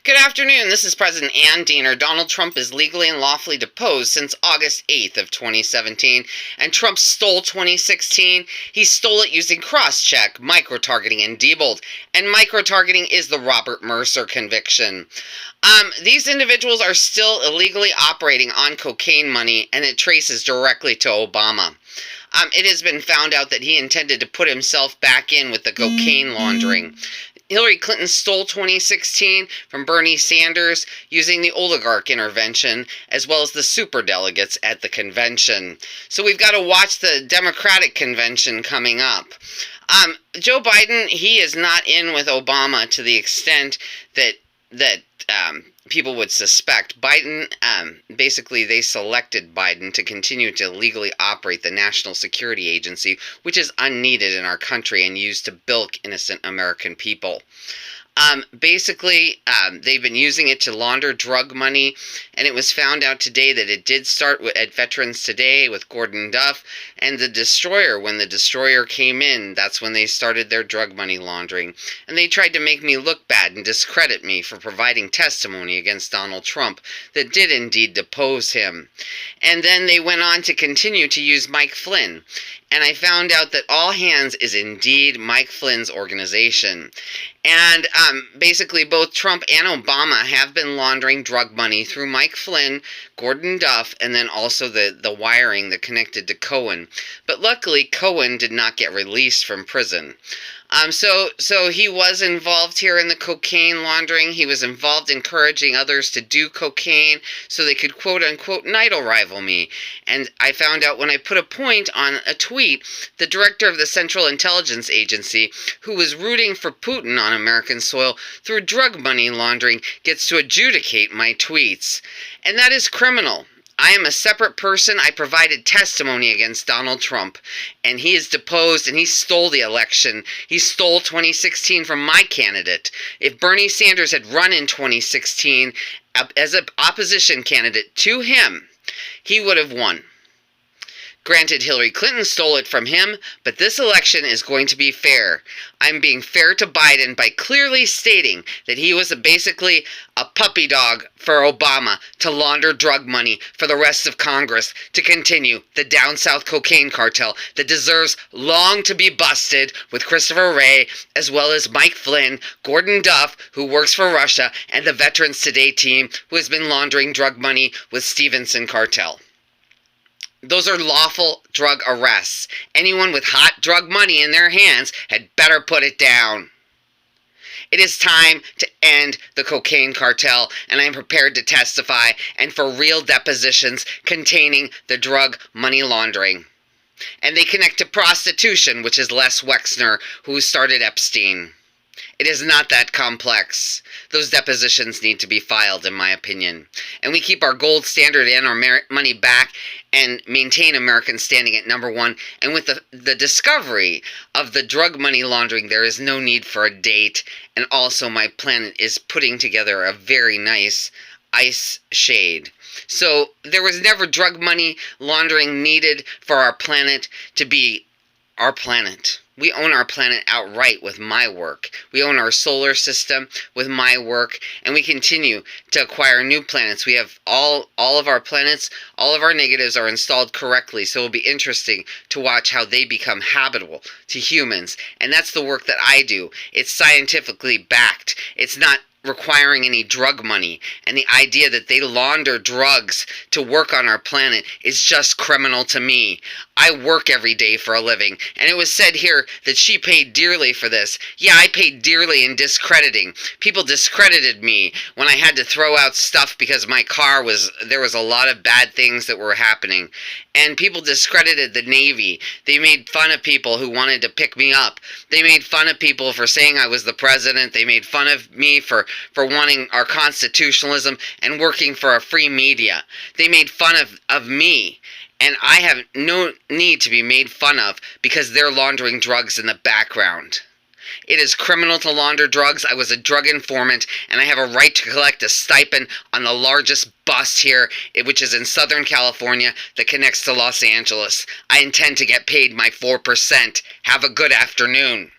Good afternoon. This is President Ann Diener. Donald Trump is legally and lawfully deposed since August 8th of 2017, and Trump stole 2016. He stole it using cross-check, micro-targeting, and Diebold. And micro-targeting is the Robert Mercer conviction. These individuals are still illegally operating on cocaine money, and it traces directly to Obama. It has been found out that he intended to put himself back in with the cocaine laundering. Hillary Clinton stole 2016 from Bernie Sanders using the oligarch intervention as well as the superdelegates at the convention. So we've got to watch the Democratic convention coming up. Joe Biden, he is not in with Obama to the extent that people would suspect. Biden, basically they selected Biden to continue to legally operate the National Security Agency, which is unneeded in our country and used to bilk innocent American people. They've been using it to launder drug money, and it was found out today that it did start at Veterans Today with Gordon Duff and the Destroyer. When the Destroyer came in, that's when they started their drug money laundering. And they tried to make me look bad and discredit me for providing testimony against Donald Trump that did indeed depose him. And then they went on to continue to use Mike Flynn. And I found out that All Hands is indeed Mike Flynn's organization. And basically both Trump and Obama have been laundering drug money through Mike Flynn, Gordon Duff, and then also the wiring that connected to Cohen. But luckily, Cohen did not get released from prison. So he was involved here in the cocaine laundering. He was involved encouraging others to do cocaine so they could quote-unquote idol rival me. And I found out when I put a point on a tweet, the director of the Central Intelligence Agency, who was rooting for Putin on American soil through drug money laundering, gets to adjudicate my tweets. And that is criminal. I am a separate person. I provided testimony against Donald Trump, and he is deposed, and he stole the election. He stole 2016 from my candidate. If Bernie Sanders had run in 2016 as an opposition candidate to him, he would have won. Granted, Hillary Clinton stole it from him, but this election is going to be fair. I'm being fair to Biden by clearly stating that he was basically a puppy dog for Obama to launder drug money for the rest of Congress to continue the down south cocaine cartel that deserves long to be busted with Christopher Wray, as well as Mike Flynn, Gordon Duff, who works for Russia, and the Veterans Today team who has been laundering drug money with Stevenson cartel. Those are lawful drug arrests. Anyone with hot drug money in their hands had better put it down. It is time to end the cocaine cartel, and I am prepared to testify and for real depositions containing the drug money laundering. And they connect to prostitution, which is Les Wexner, who started Epstein. It is not that complex. Those depositions need to be filed, in my opinion. And we keep our gold standard and our money back and maintain American standing at number one. And with the discovery of the drug money laundering, there is no need for a date. And also my planet is putting together a very nice ice shade. So there was never drug money laundering needed for our planet to be our planet. We own our planet outright with my work. We own our solar system with my work, and we continue to acquire new planets. We have all of our planets, all of our negatives are installed correctly, so it'll be interesting to watch how they become habitable to humans. And that's the work that I do. It's scientifically backed. It's not requiring any drug money, and the idea that they launder drugs to work on our planet is just criminal to me. I work every day for a living, and it was said here that she paid dearly for this. Yeah, I paid dearly in discrediting. People discredited me when I had to throw out stuff because my car there was a lot of bad things that were happening. And people discredited the Navy. They made fun of people who wanted to pick me up. They made fun of people for saying I was the president. They made fun of me for wanting our constitutionalism and working for a free media. They made fun of me. And I have no need to be made fun of because they're laundering drugs in the background. It is criminal to launder drugs. I was a drug informant, and I have a right to collect a stipend on the largest bus here, which is in Southern California, that connects to Los Angeles. I intend to get paid my 4%. Have a good afternoon.